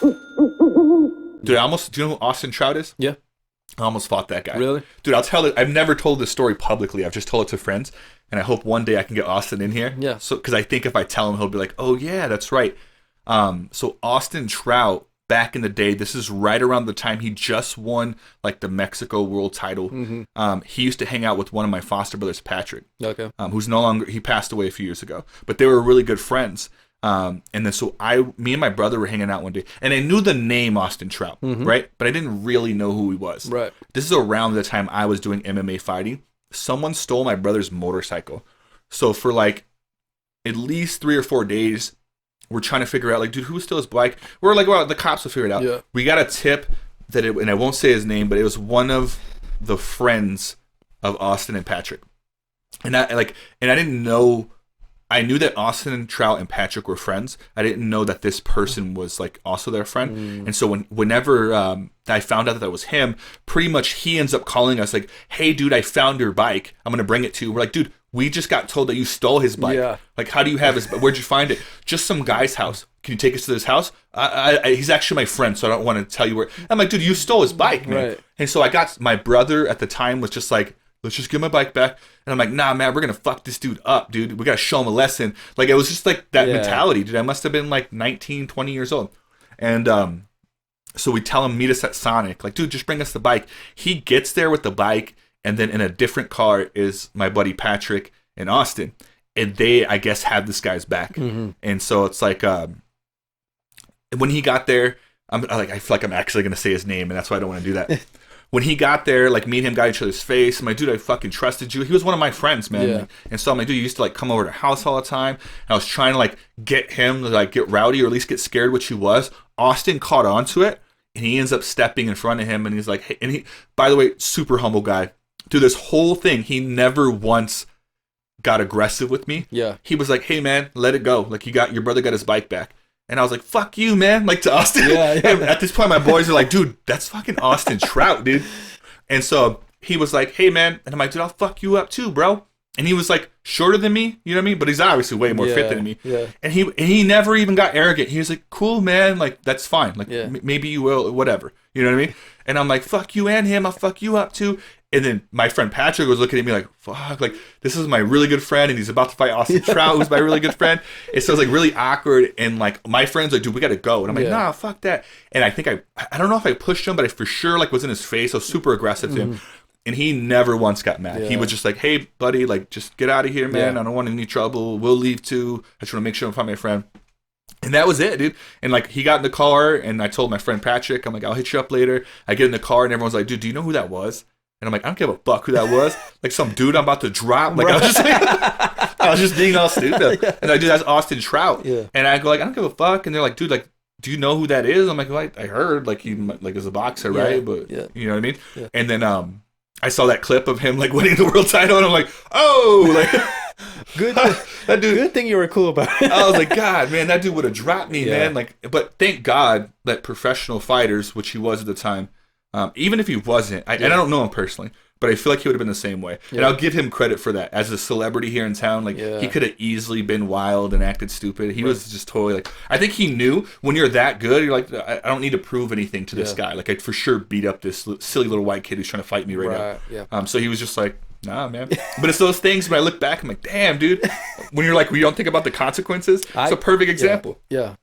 Dude, do you know who Austin Trout is? Yeah. I almost fought that guy. Really? Dude, I'll tell it. I've never told this story publicly. I've just told it to friends. And I hope one day I can get Austin in here. Yeah. So, because I think if I tell him, he'll be like, oh, yeah, that's right. So Austin Trout, back in the day, this is right around the time he just won like the Mexico world title. Mm-hmm. He used to hang out with one of my foster brothers, Patrick. Okay. Who's no longer, he passed away a few years ago. But they were really good friends. And then so me and my brother were hanging out one day, and I knew the name Austin Trout, right? But I didn't really know who he was. Right. This is around the time I was doing MMA fighting. Someone stole my brother's motorcycle. So for like at least 3 or 4 days, we're trying to figure out like, dude, who stole his bike? We're like, well, the cops will figure it out. Yeah. We got a tip that and I won't say his name, but it was one of the friends of Austin and Patrick. And I didn't know. I knew that Austin, Trout, and Patrick were friends. I didn't know that this person was like also their friend. And so whenever I found out that was him, pretty much he ends up calling us like, "Hey, dude, I found your bike. I'm gonna bring it to you." We're like, "Dude, we just got told that you stole his bike. Yeah. Like, how do you have his? Where'd you find it? Just some guy's house. Can you take us to this house? He's actually my friend, so I don't want to tell you where." I'm like, "Dude, you stole his bike, man." Right. And so I got my brother at the time was just like, "Let's just get my bike back." And I'm like, "Nah, man, we're going to fuck this dude up, dude. We got to show him a lesson." Like, it was just like that mentality, dude. I must have been like 19, 20 years old. And so we tell him, meet us at Sonic. Like, dude, just bring us the bike. He gets there with the bike, and then in a different car is my buddy Patrick and Austin. And they, I guess, have this guy's back. And so it's like, when he got there, I feel like I'm actually going to say his name, and that's why I don't want to do that. When he got there, like, me and him got each other's face. I'm like, dude, I fucking trusted you. He was one of my friends, man. Yeah. And so I'm like, dude, you used to, like, come over to the house all the time. And I was trying to, like, get him to, like, get rowdy or at least get scared, which he was. Austin caught on to it, and he ends up stepping in front of him, and he's like, hey, and he, by the way, super humble guy. Through this whole thing, he never once got aggressive with me. Yeah. He was like, hey, man, let it go. Like, your brother got his bike back. And I was like, fuck you, man. Like, to Austin. Yeah. And at this point, my boys are like, dude, that's fucking Austin Trout, dude. And so he was like, hey, man. And I'm like, dude, I'll fuck you up too, bro. And he was like shorter than me, you know what I mean? But he's obviously way more fit than me. Yeah. And he never even got arrogant. He was like, cool, man. Like, that's fine. Like, maybe you will, whatever. You know what I mean? And I'm like, fuck you and him. I'll fuck you up too. And then my friend Patrick was looking at me like, fuck, like, this is my really good friend, and he's about to fight Austin Trout, who's my really good friend. And so it was like really awkward, and like my friend's like, dude, we gotta go. And I'm like, nah, fuck that. And I think I don't know if I pushed him, but I for sure like was in his face. I was super aggressive to him. And he never once got mad. He was just like, hey, buddy, like, just get out of here, man. I don't want any trouble. We'll leave too. I just want to make sure I'm finding my friend. And that was it, dude. And like, he got in the car, and I told my friend Patrick, I'm like, I'll hit you up later. I get in the car, and everyone's like, dude, do you know who that was? And I'm like, I don't give a fuck who that was. Like, some dude I'm about to drop. Like, I was just being all stupid. And like, dude, that's Austin Trout. Yeah. And I go like, I don't give a fuck. And they're like, dude, like, do you know who that is? I'm like, well, I heard like he like is a boxer, right? But you know what I mean? Yeah. And then I saw that clip of him like winning the world title, and I'm like, oh, like that dude. Good thing you were cool about it. I was like, God, man, that dude would have dropped me, man. Like, but thank God that professional fighters, which he was at the time, even if he wasn't, I don't know him personally, but I feel like he would have been the same way. And I'll give him credit for that. As a celebrity here in town, like, he could have easily been wild and acted stupid. He was just totally like, I think he knew when you're that good, you're like, I don't need to prove anything to this guy. Like, I'd for sure beat up this silly little white kid who's trying to fight me right now. Yeah. So he was just like, nah, man. But it's those things when I look back, I'm like, damn, dude. When you're like, we don't think about the consequences. It's a perfect example. Yeah.